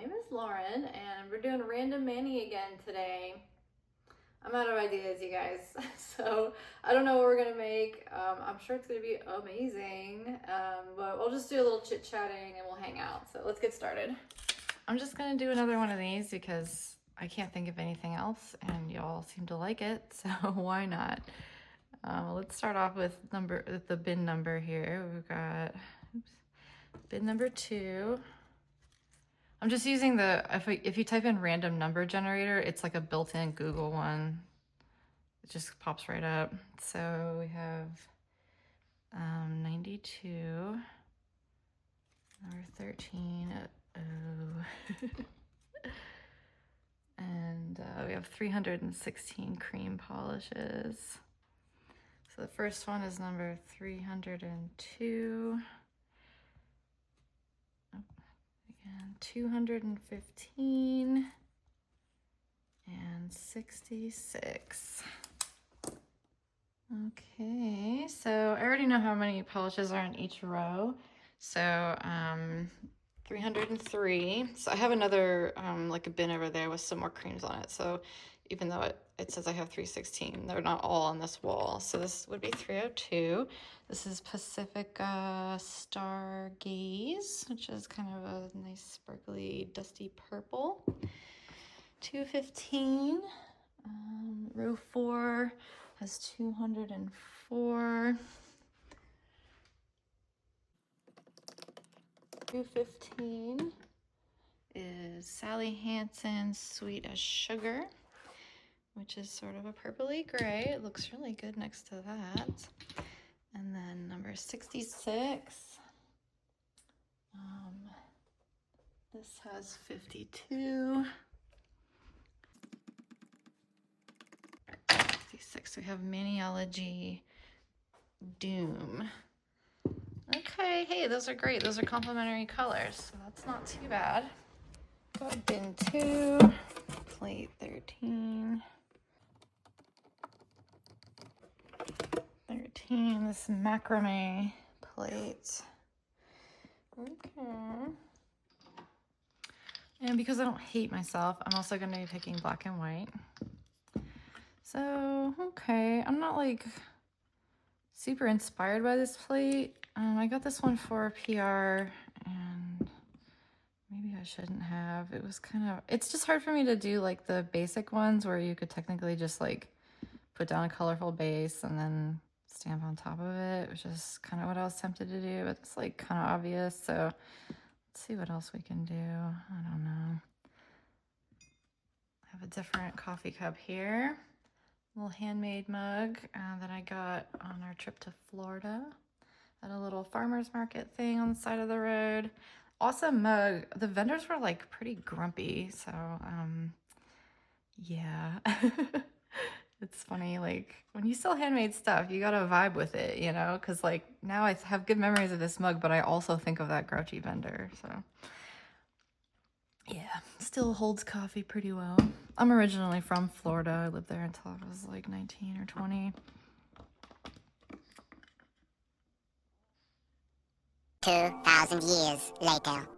name is Lauren, and we're doing Random Manny again today. I'm out of ideas, you guys, so I don't know what we're gonna make. I'm sure it's gonna be amazing, but we'll just do a little chit-chatting and we'll hang out. So let's get started. I'm just gonna do another one of these because I can't think of anything else, and y'all seem to like it, so why not? Let's start off with the bin number here. We've got bin number 2. I'm just using if you type in random number generator, it's like a built-in Google one. It just pops right up. So we have 92, number 13, and we have 316 cream polishes. So the first one is number 302. And 215 and 66. Okay, so I already know how many polishes are in each row. So 303. So I have another like a bin over there with some more creams on it. So even though it says I have 316, they're not all on this wall. So this would be 302. This is Pacifica Stargaze, which is kind of a nice sparkly dusty purple. 215. Row 4 has 204. 215 is Sally Hansen's Sweet as Sugar, which is sort of a purpley gray. It looks really good next to that. And then number 66. This has 52. 66. We have Maniology Doom. Okay, hey, those are great. Those are complementary colors, so that's not too bad. Go to bin 2, plate 13. 13, this macrame plate. Okay. And because I don't hate myself, I'm also going to be picking black and white. So, okay, I'm not like super inspired by this plate. I got this one for PR, and maybe I shouldn't have. It was it's just hard for me to do like the basic ones where you could technically just like put down a colorful base and then stamp on top of it, which is kind of what I was tempted to do, but it's like kind of obvious. So let's see what else we can do. I don't know. I have a different coffee cup here. Little handmade mug that I got on our trip to Florida at a little farmer's market thing on the side of the road. Awesome mug. The vendors were like pretty grumpy, so yeah. It's funny, like when you sell handmade stuff, you gotta vibe with it, you know, because like now I have good memories of this mug, but I also think of that grouchy vendor, so yeah, still holds coffee pretty well. I'm originally from Florida. I lived there until I was like 19 or 20. 2,000 years later.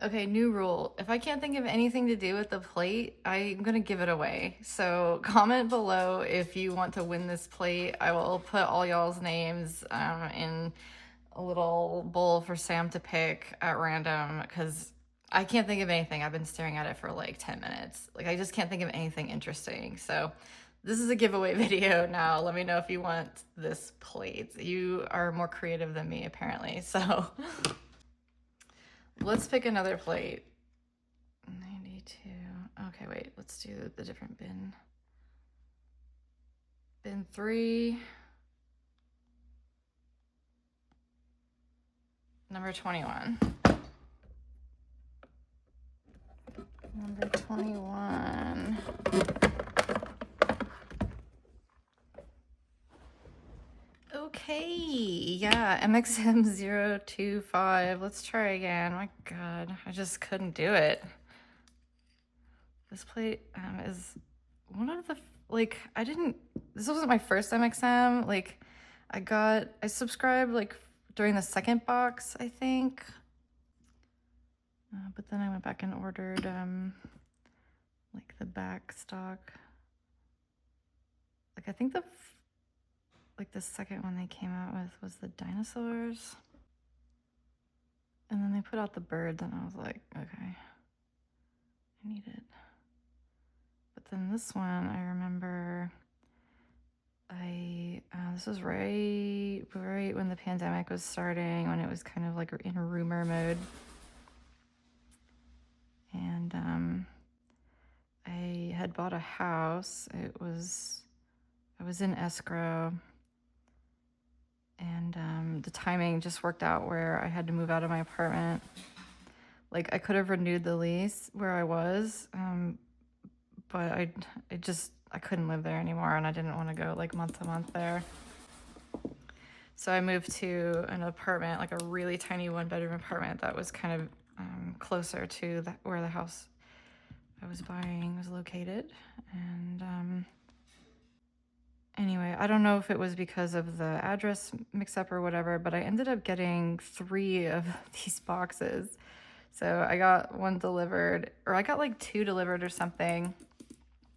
Okay, new rule. If I can't think of anything to do with the plate, I'm gonna give it away. So comment below if you want to win this plate. I will put all y'all's names in a little bowl for Sam to pick at random because I can't think of anything. I've been staring at it for like 10 minutes. Like I just can't think of anything interesting. So this is a giveaway video now. Let me know if you want this plate. You are more creative than me apparently. So let's pick another plate. 92. Okay, wait, let's do the different bin. Bin 3. Number 21. Number 21. Okay, yeah, MXM025. Let's try again. My God, I just couldn't do it. This plate is one of the, like, this wasn't my first MXM. Like, I subscribed, like, during the second box, I think. But then I went back and ordered like the back stock. Like I think the second one they came out with was the dinosaurs. And then they put out the birds and I was like, okay, I need it. But then this one, I remember this was right when the pandemic was starting, when it was kind of like in a rumor mode. And I had bought a house. I was in escrow. And the timing just worked out where I had to move out of my apartment. Like I could have renewed the lease where I was, but I couldn't live there anymore, and I didn't want to go like month to month there. So I moved to an apartment, like a really tiny 1-bedroom apartment that was kind of closer to where the house I was buying was located. And anyway, I don't know if it was because of the address mix-up or whatever, but I ended up getting 3 of these boxes. So I got one delivered, or I got like 2 delivered or something.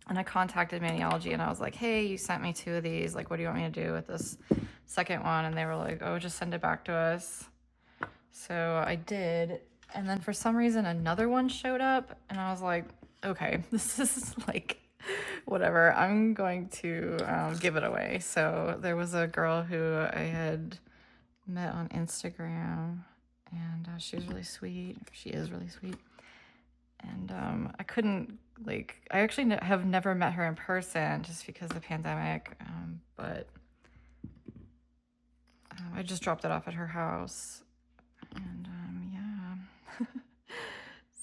And I contacted Maniology and I was like, hey, you sent me 2 of these. Like, what do you want me to do with this second one? And they were like, oh, just send it back to us. So I did. And then for some reason, another one showed up. And I was like, okay, this is like, whatever. I'm going to give it away. So there was a girl who I had met on Instagram. And she was really sweet. She is really sweet. And I couldn't, like, I actually have never met her in person just because of the pandemic. But I just dropped it off at her house. And yeah.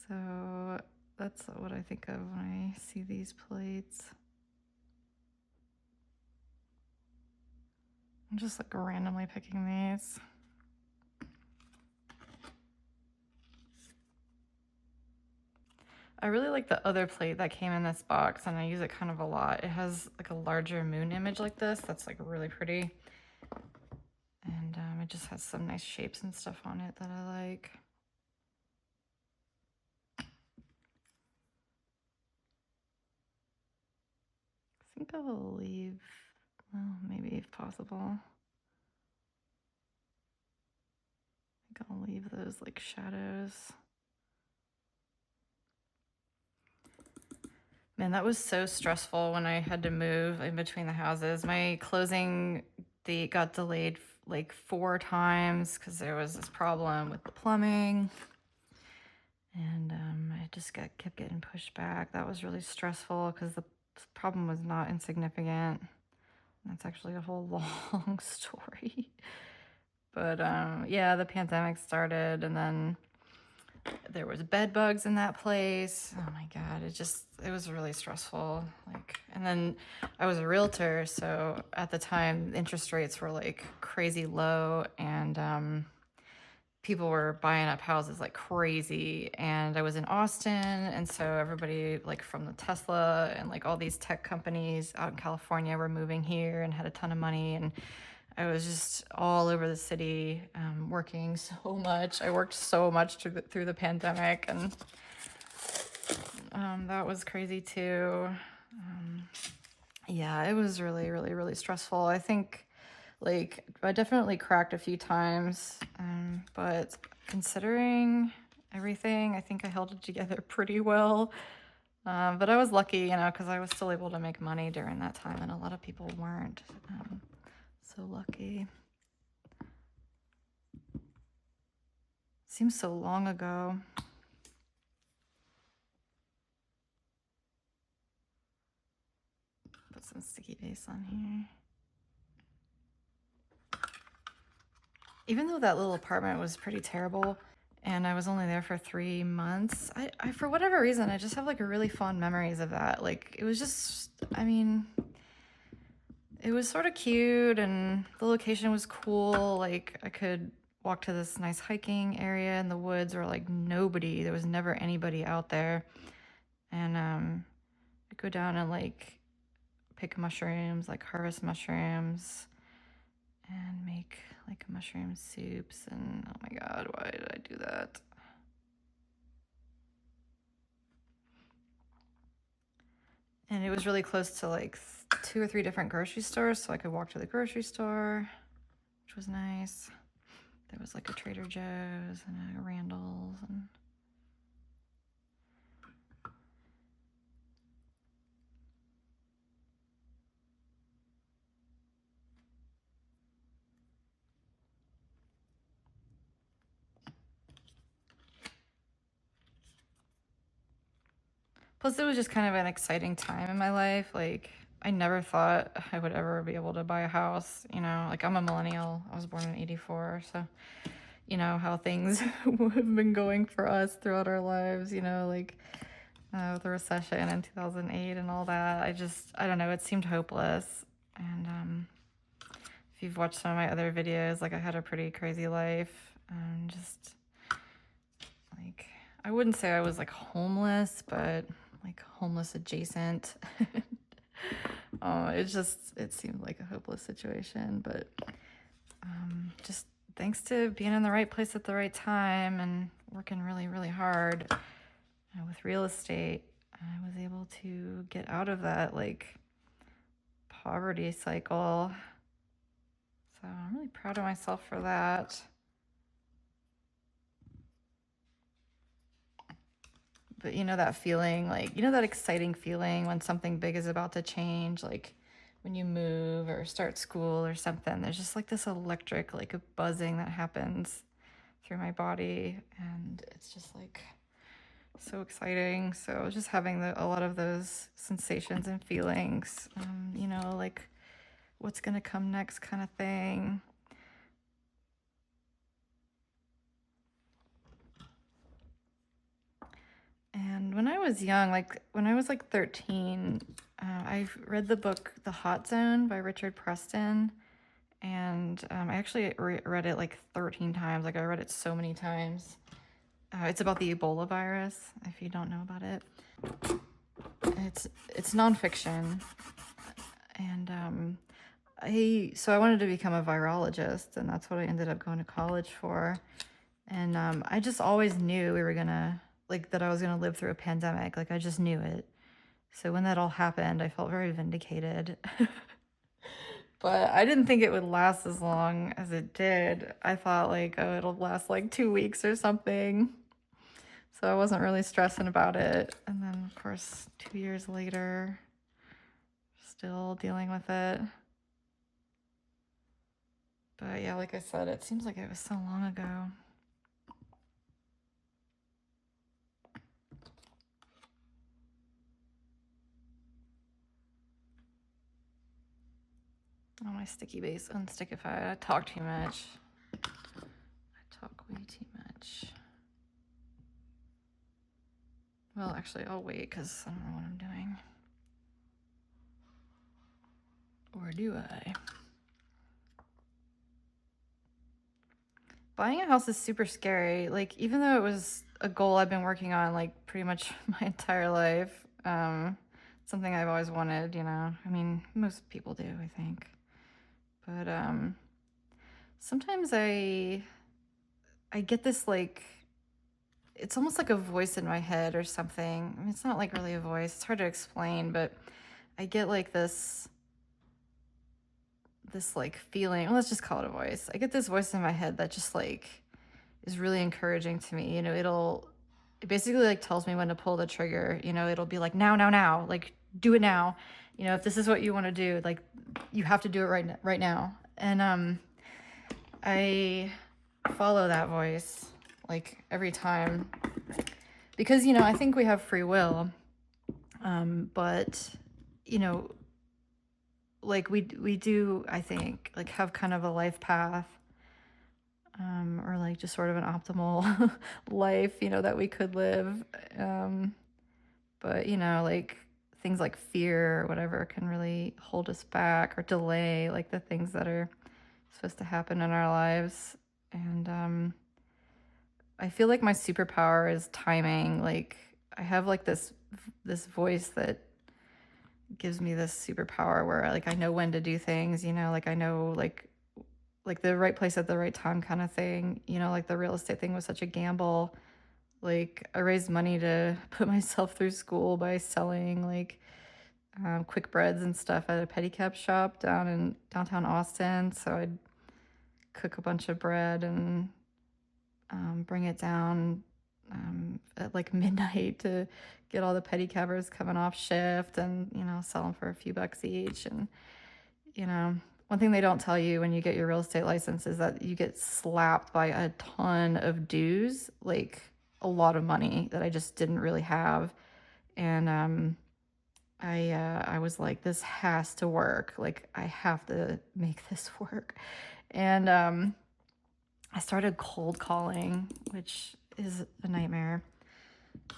So that's what I think of when I see these plates. I'm just like randomly picking these. I really like the other plate that came in this box, and I use it kind of a lot. It has like a larger moon image like this that's like really pretty. And it just has some nice shapes and stuff on it that I like. I think I'll leave, well, maybe if possible. I think I'll leave those like shadows. Man, that was so stressful when I had to move in between the houses. My closing date got delayed like 4 times because there was this problem with the plumbing. And I just kept getting pushed back. That was really stressful because the problem was not insignificant. That's actually a whole long story. But yeah, the pandemic started, and then there was bed bugs in that place. Oh my God, it was really stressful. Like, and then I was a realtor, so at the time interest rates were like crazy low, and people were buying up houses like crazy. And I was in Austin, and so everybody like from the Tesla and like all these tech companies out in California were moving here and had a ton of money. And I was just all over the city, working so much. I worked so much through the pandemic, and that was crazy too. Yeah, it was really, really, really stressful. I think, like, I definitely cracked a few times, but considering everything, I think I held it together pretty well. But I was lucky, because I was still able to make money during that time, and a lot of people weren't. So lucky. Seems so long ago. Put some sticky base on here. Even though that little apartment was pretty terrible and I was only there for 3 months, I for whatever reason, I just have like a really fond memories of that. Like it was just, it was sort of cute and the location was cool. Like I could walk to this nice hiking area in the woods where like there was never anybody out there. And I'd go down and like pick mushrooms, like harvest mushrooms and make like mushroom soups. And oh my God, why did I do that? was really close to like 2 or 3 different grocery stores, so I could walk to the grocery store, which was nice. There was like a Trader Joe's and a Randall's and plus it was just kind of an exciting time in my life. Like I never thought I would ever be able to buy a house, you know, like I'm a millennial. I was born in 84, so you know how things have been going for us throughout our lives, you know, like with the recession in 2008 and all that. I don't know, it seemed hopeless. And if you've watched some of my other videos, like I had a pretty crazy life. Just like, I wouldn't say I was like homeless, but like homeless adjacent. It seemed like a hopeless situation, but just thanks to being in the right place at the right time and working really, really hard with real estate, I was able to get out of that like poverty cycle. So I'm really proud of myself for that. But you know that feeling, like, you know that exciting feeling when something big is about to change, like when you move or start school or something, there's just like this electric, like a buzzing that happens through my body, and it's just like so exciting. So I was just having a lot of those sensations and feelings, you know, like what's gonna come next kind of thing. And when I was young, like when I was like 13, I read the book The Hot Zone by Richard Preston. And I actually read it like 13 times. Like I read it so many times. It's about the Ebola virus, if you don't know about it. It's nonfiction. And I wanted to become a virologist, and that's what I ended up going to college for. And I just always knew we were gonna, like, that I was gonna live through a pandemic. Like, I just knew it. So when that all happened, I felt very vindicated. But I didn't think it would last as long as it did. I thought like, oh, it'll last like 2 weeks or something. So I wasn't really stressing about it. And then of course, 2 years later, still dealing with it. But yeah, like I said, it seems like it was so long ago. Oh, my sticky base unstickified. I talk too much. I talk way too much. Well, actually, I'll wait because I don't know what I'm doing. Or do I? Buying a house is super scary. Like, even though it was a goal I've been working on like pretty much my entire life, something I've always wanted, you know. I mean, most people do, I think. But sometimes I get this like, it's almost like a voice in my head or something. I mean, it's not like really a voice. It's hard to explain, but I get like this like feeling. Well, let's just call it a voice. I get this voice in my head that just like is really encouraging to me. You know, it basically like tells me when to pull the trigger. You know, it'll be like now, like do it now. You know, if this is what you want to do, like you have to do it right now. And I follow that voice like every time, because you know, I think we have free will, but you know, like we do, I think, like have kind of a life path, or like just sort of an optimal life, you know, that we could live. But you know, like things like fear or whatever can really hold us back or delay like the things that are supposed to happen in our lives. And I feel like my superpower is timing. Like I have like this voice that gives me this superpower where like I know when to do things, you know, like I know like the right place at the right time kind of thing. You know, like the real estate thing was such a gamble. Like I raised money to put myself through school by selling like quick breads and stuff at a pedicab shop down in downtown Austin. So I'd cook a bunch of bread and bring it down at like midnight to get all the pedicabbers coming off shift and, sell them for a few bucks each. And, one thing they don't tell you when you get your real estate license is that you get slapped by a ton of dues, like a lot of money that I just didn't really have. And I was like, this has to work. Like, I have to make this work. And I started cold calling, which is a nightmare.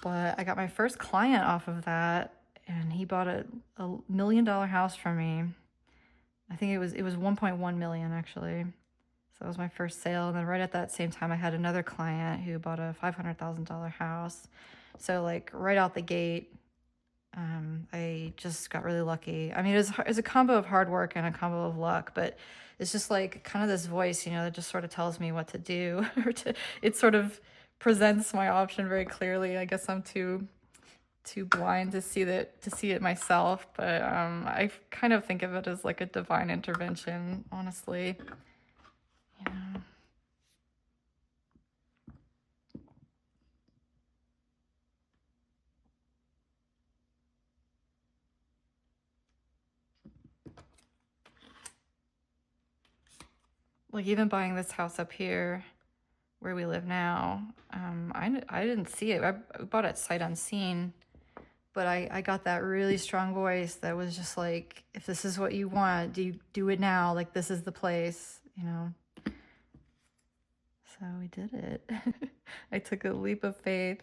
But I got my first client off of that, and he bought a $1 million house from me. I think it was 1.1 million actually. So that was my first sale. And then right at that same time, I had another client who bought a $500,000 house. So like right out the gate, I just got really lucky. I mean, it's a combo of hard work and a combo of luck, but it's just like kind of this voice, that just sort of tells me what to do, it sort of presents my option very clearly. I guess I'm too blind to see it myself, but I kind of think of it as like a divine intervention, honestly. Like even buying this house up here where we live now, I didn't see it. I bought it sight unseen, but I got that really strong voice that was just like, if this is what you want, do it now. Like, this is the place, So we did it. I took a leap of faith.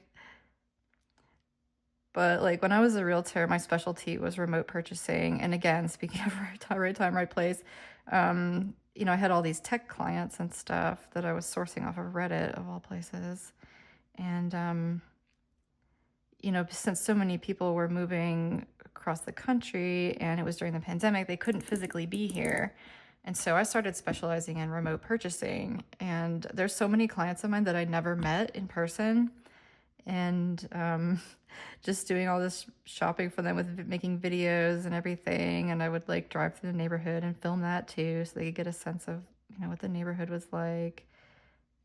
But like when I was a realtor, my specialty was remote purchasing. And again, speaking of right time, right place, I had all these tech clients and stuff that I was sourcing off of Reddit of all places. And, since so many people were moving across the country and it was during the pandemic, they couldn't physically be here. And so I started specializing in remote purchasing. And there's so many clients of mine that I never met in person. And just doing all this shopping for them with making videos and everything. And I would like drive through the neighborhood and film that too, so they could get a sense of, what the neighborhood was like.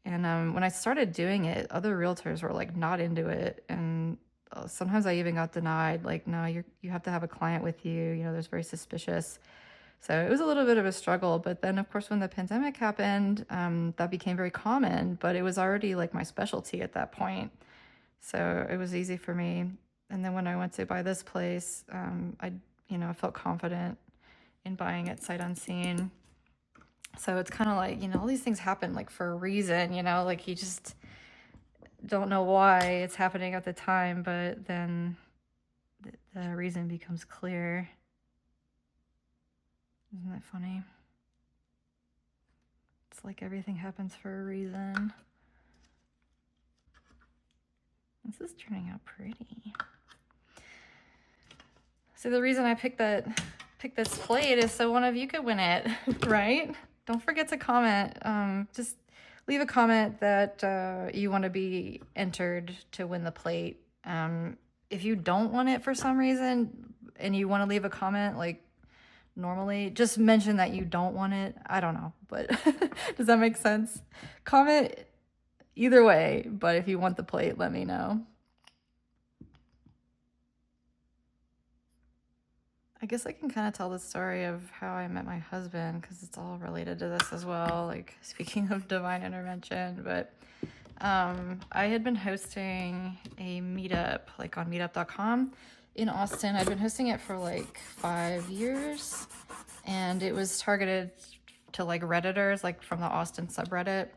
And when I started doing it, other realtors were like not into it. And sometimes I even got denied, like, no, you have to have a client with you. There's very suspicious. So it was a little bit of a struggle. But then, of course, when the pandemic happened, that became very common. But it was already like my specialty at that point. So it was easy for me. And then when I went to buy this place, I felt confident in buying it sight unseen. So it's kind of like, all these things happen like for a reason, like you just don't know why it's happening at the time, but then the reason becomes clear. Isn't that funny? It's like everything happens for a reason. This is turning out pretty. So the reason I picked this plate is so one of you could win it, right? Don't forget to comment. Just leave a comment that you want to be entered to win the plate. If you don't want it for some reason and you want to leave a comment, like normally, just mention that you don't want it. I don't know, but does that make sense? Comment either way, but if you want the plate, let me know. I guess I can kind of tell the story of how I met my husband because it's all related to this as well, like speaking of divine intervention. But I had been hosting a meetup like on meetup.com in Austin. I'd been hosting it for like 5 years, and it was targeted to like Redditors, like from the Austin subreddit.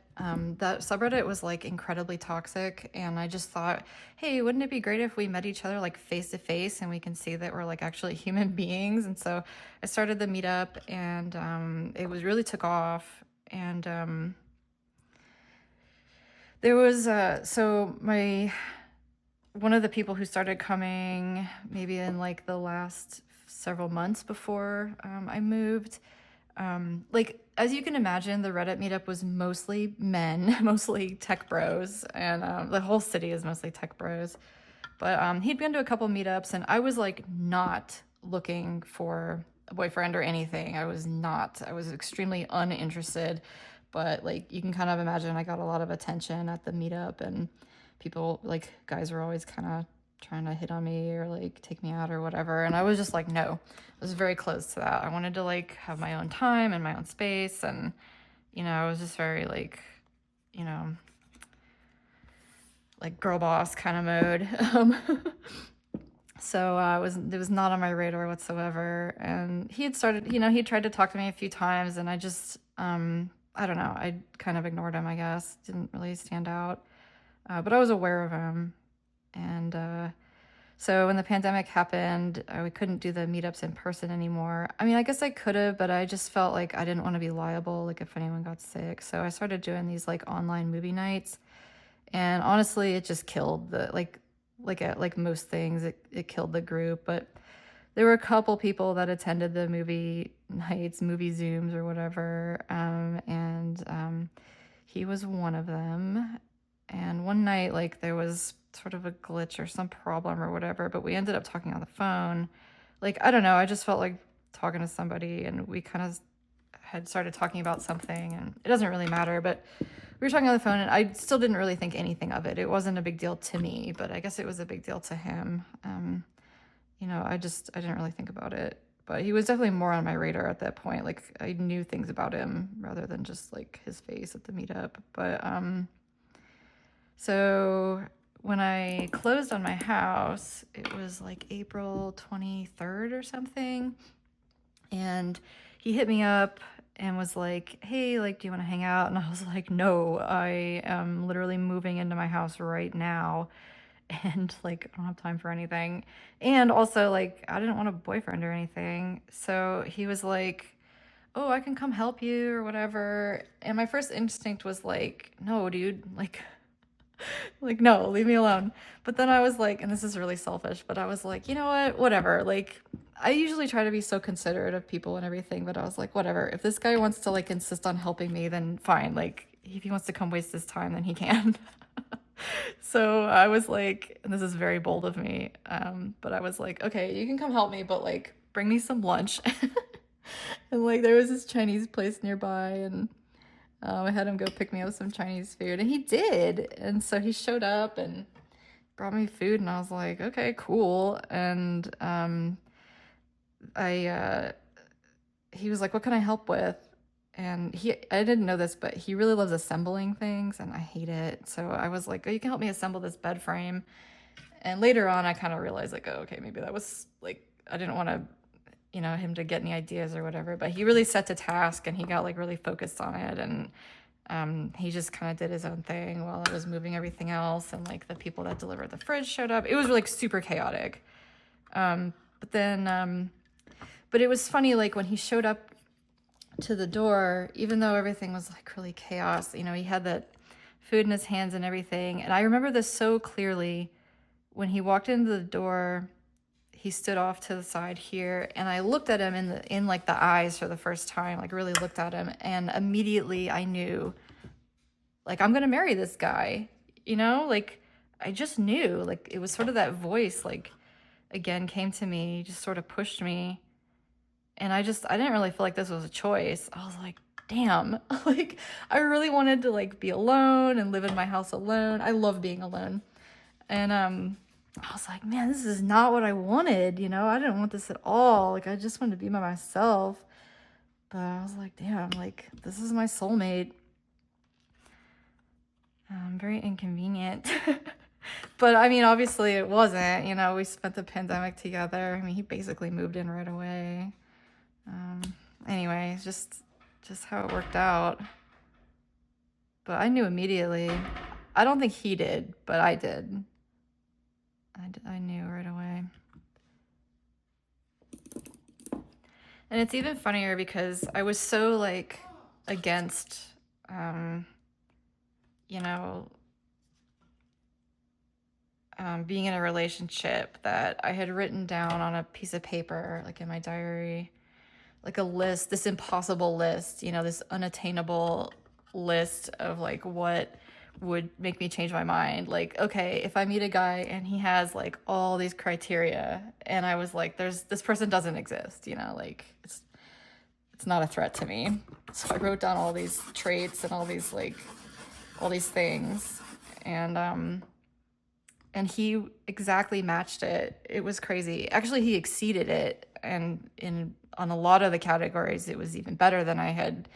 That subreddit was like incredibly toxic, and I just thought, hey, wouldn't it be great if we met each other like face to face and we can see that we're like actually human beings? And so I started the meetup, and it was really took off. And there was one of the people who started coming maybe in like the last several months before I moved. Like, as you can imagine, the Reddit meetup was mostly men, mostly tech bros, and the whole city is mostly tech bros. But he'd been to a couple meetups, and I was like not looking for a boyfriend or anything. I was not. I was extremely uninterested. But like you can kind of imagine, I got a lot of attention at the meetup, and people, like, guys were always kind of trying to hit on me or like take me out or whatever. And I was just like, no, I was very close to that. I wanted to like have my own time and my own space. And, I was just very like, you know, like girl boss kind of mode. So it was not on my radar whatsoever. And he had started, he tried to talk to me a few times, and I just, I don't know, I kind of ignored him, I guess. Didn't really stand out. But I was aware of him. And so when the pandemic happened, we couldn't do the meetups in person anymore. I mean, I guess I could have, but I just felt like I didn't want to be liable, like if anyone got sick. So I started doing these like online movie nights. And honestly, it just killed the like most things, it killed the group. But there were a couple people that attended the movie nights, movie Zooms or whatever, and he was one of them. And one night, like, there was sort of a glitch or some problem or whatever, but we ended up talking on the phone. Like, I don't know, I just felt like talking to somebody, and we kind of had started talking about something, and it doesn't really matter, but we were talking on the phone, and I still didn't really think anything of it. It wasn't a big deal to me, but I guess it was a big deal to him. I didn't really think about it, but he was definitely more on my radar at that point. Like, I knew things about him rather than just like his face at the meetup. But so when I closed on my house, it was like April 23rd or something, and he hit me up and was like, hey, like, do you want to hang out? And I was like, no, I am literally moving into my house right now. And like, I don't have time for anything. And also, like, I didn't want a boyfriend or anything. So he was like, oh, I can come help you or whatever. And my first instinct was like, no, dude, like, no, leave me alone. But then I was like, and this is really selfish, but I was like, you know what, whatever. Like, I usually try to be so considerate of people and everything, but I was like, whatever. If this guy wants to like insist on helping me, then fine. Like, if he wants to come waste his time, then he can. So I was like, and this is very bold of me, but I was like, okay, you can come help me, but like, bring me some lunch. And like, there was this Chinese place nearby, and I had him go pick me up some Chinese food, and he did. And so he showed up and brought me food, and I was like, okay, cool. And he was like, what can I help with? And I didn't know this, but he really loves assembling things, and I hate it. So I was like, oh, you can help me assemble this bed frame. And later on, I kind of realized, like, oh, okay, maybe that was like, I didn't want to, him to get any ideas or whatever. But he really set to task, and he got like really focused on it. And he just kind of did his own thing while I was moving everything else. And like the people that delivered the fridge showed up. It was like super chaotic. But it was funny, like when he showed up to the door, even though everything was like really chaos, he had that food in his hands and everything. And I remember this so clearly. When he walked into the door, he stood off to the side here, and I looked at him in like the eyes for the first time, like really looked at him, and immediately I knew, like, I'm gonna marry this guy. Like, I just knew, like, it was sort of that voice, like, again came to me, just sort of pushed me. And I didn't really feel like this was a choice. I was like, damn, like, I really wanted to like be alone and live in my house alone. I love being alone. And I was like, man, this is not what I wanted. I didn't want this at all. Like, I just wanted to be by myself. But I was like, damn, like, this is my soulmate. Very inconvenient. But I mean, obviously it wasn't. We spent the pandemic together. I mean, he basically moved in right away. Anyway, just how it worked out. But I knew immediately. I don't think he did, but I did. I knew right away. And it's even funnier because I was so like against, being in a relationship that I had written down on a piece of paper, like in my diary, like a list, this impossible list, this unattainable list of like what would make me change my mind. Like, okay, if I meet a guy and he has like all these criteria and I was like, this person doesn't exist, you know, like it's not a threat to me. So I wrote down all these traits and all these things, and he exactly matched it. It was crazy. Actually, he exceeded it, and on a lot of the categories, it was even better than I had,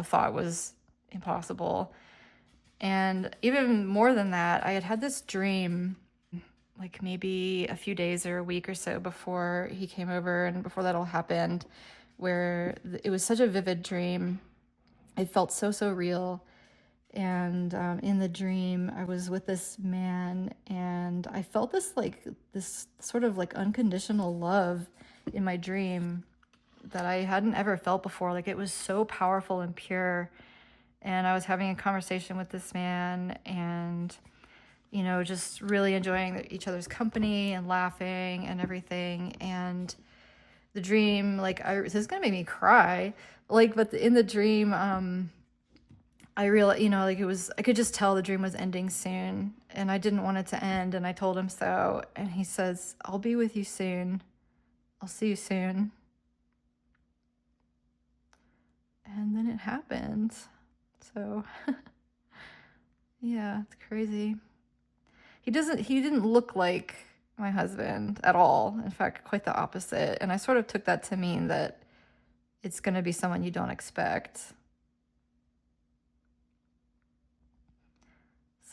thought was impossible. And even more than that, I had this dream, like maybe a few days or a week or so before he came over and before that all happened, where it was such a vivid dream. It felt so real. And in the dream, I was with this man, and I felt this sort of like unconditional love in my dream that I hadn't ever felt before. Like, it was so powerful and pure. And I was having a conversation with this man, and just really enjoying each other's company and laughing and everything. And the dream, this is gonna make me cry. But in the dream, I realized, I could just tell the dream was ending soon, and I didn't want it to end, and I told him so. And he says, "I'll be with you soon. I'll see you soon." And then it happened. So, yeah, it's crazy. He didn't look like my husband at all. In fact, quite the opposite. And I sort of took that to mean that it's going to be someone you don't expect.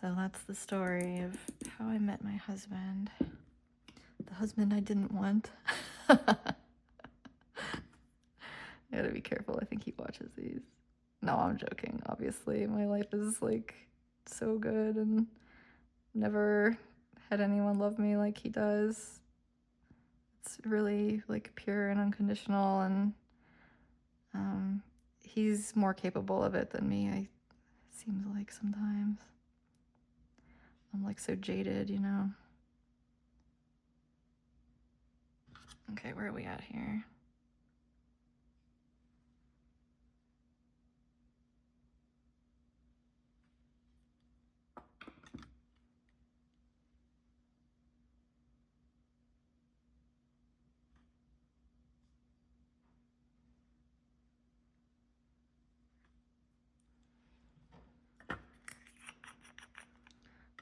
So that's the story of how I met my husband. The husband I didn't want. I gotta be careful. I think he watches these. No, I'm joking. Obviously, my life is so good, and never had anyone love me like he does. It's really pure and unconditional, and he's more capable of it than me. It seems like sometimes I'm so jaded, Okay, where are we at here?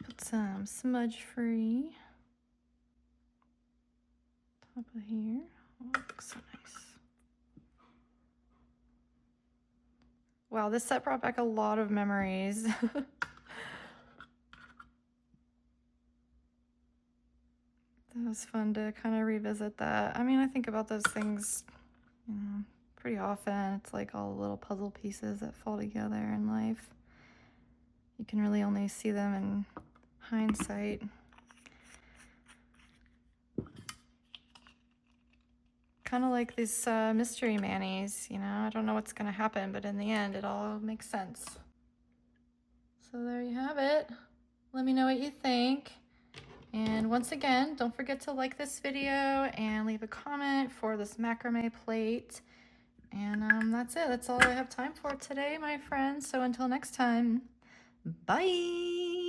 Put some smudge free top of here. Oh, it looks so nice. Wow, this set brought back a lot of memories. That was fun to kind of revisit that. I mean, I think about those things, pretty often. It's like all the little puzzle pieces that fall together in life. You can really only see them in hindsight. Kind of like these mystery manis, I don't know what's going to happen, but in the end, it all makes sense. So there you have it. Let me know what you think. And once again, don't forget to like this video and leave a comment for this macrame plate. And that's it. That's all I have time for today, my friends. So until next time, bye.